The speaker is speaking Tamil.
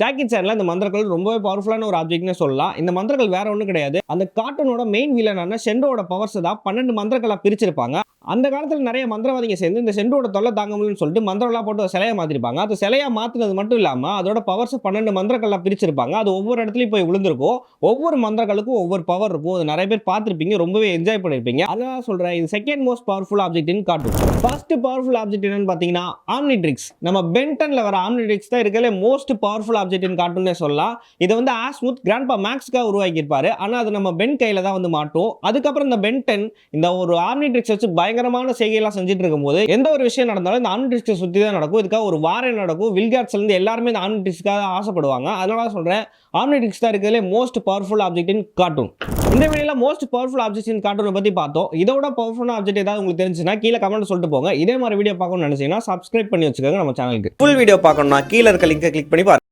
ஜாக்கி சான்ல இந்த மந்திரங்கள் ரொம்பவே பவர்ஃபுல்லான ஒரு ஆப்ஜெக்ட்னே சொல்லலாம். இந்த மந்திரங்கள் வேற ஒன்றும் கிடையாது. அந்த கார்ட்டூனோட மெயின் வில்லனான ஷெண்டோட பவர்ஸ் தான் 12 மந்திரங்களா பிரிச்சிருப்பாங்க. அந்த காலத்துல நிறைய மந்திரவாதிங்க சேர்ந்து இந்த ஷெண்டோட தொல்லை தாங்க முடியும்னு சொல்லிட்டு மந்திரம்லாம் போட்டு சிலையை மாத்திருப்பாங்க. அது சிலையா மாத்தினது மட்டும் இல்லாம அதோட பவர்ஸ் 12 மந்திரங்களா பிரிச்சிருப்பாங்க. அது ஒவ்வொரு இடத்துலயும் போய் விழுந்திருக்கும். ஒவ்வொரு மந்திரங்களுக்கும் ஒவ்வொரு பவர் இருக்கும். அது நிறைய பேர் பார்த்திருப்பீங்க, ரொம்பவே என்ஜாய் பண்ணிருப்பீங்க. அதான் சொல்றேன், இது செகண்ட் மோஸ்ட் பவர்ஃபுல் ஆப்ஜெக்ட் இன் கார்ட்டூன். ஃபர்ஸ்ட் பவர்ஃபுல் ஆப்ஜெக்ட் என்னன்னு பாத்தீங்கன்னா ஆம்னிட்ரிக்ஸ். நம்ம பென்டன்ல வர ஆம்னிட்ரிக்ஸ் தான் இருக்கலே மோஸ்ட் பவர்ஃபுல் ஆப்ஜெக்ட் இன் கார்ட்டூன்னே சொல்லலாம். இதை வந்து ஆஸ்முத் கிராண்ட்பா மேக்ஸ்க்காக உருவாக்கி இருப்பாரு. ஆனா அது நம்ம பென் கையில தான் வந்து மாட்டோம். அதுக்கப்புறம் இந்த பென்டன் இந்த ஒரு ஆம்னிட்ரிக்ஸ் வச்சு பயங்கரமான செய்கையெல்லாம் செஞ்சுட்டு இருக்கும்போது எந்த ஒரு விஷயம் நடந்தாலும் இந்த ஆம்னிட்ரிக்ஸை சுற்றி தான் நடக்கும். இதுக்காக ஒரு வாரம் நடக்கும். வில்கார்ட்ஸ்ல இருந்து எல்லாருமே இந்த ஆம்னிட்ரிக்ஸ்க்காக ஆசைப்படுவாங்க. அதனால சொல்றேன், ஆம்னிட்ரிக்ஸ் தான் இருக்கிறதுலே மோஸ்ட் பவர்ஃபுல் ஆப்ஜெக்ட் இன் கார்ட்டூன். இந்த வீடியோல மோஸ்ட் பவர்ஃபுல் ஆப்ஜெக்ட் இன் கார்ட்டூனை பத்தி பார்த்தோம். இதோட பவர்ஃபுல் ஆப்ஜெக்ட் ஏதாவது உங்களுக்கு தெரிஞ்சுன்னா கீழே கமெண்ட் சொல்லிட்டு போங்க. இதே மாதிரி வீடியோ பார்க்கணும்னு நினைச்சீங்கன்னா சப்ஸ்கிரைப் பண்ணி வச்சுக்கோங்க நம்ம சேனலுக்கு. ஃபுல் வீடியோ பார்க்கணும்னா கீழே இருக்க லிங்கை கிளிக் பண்ணி பாருங்க.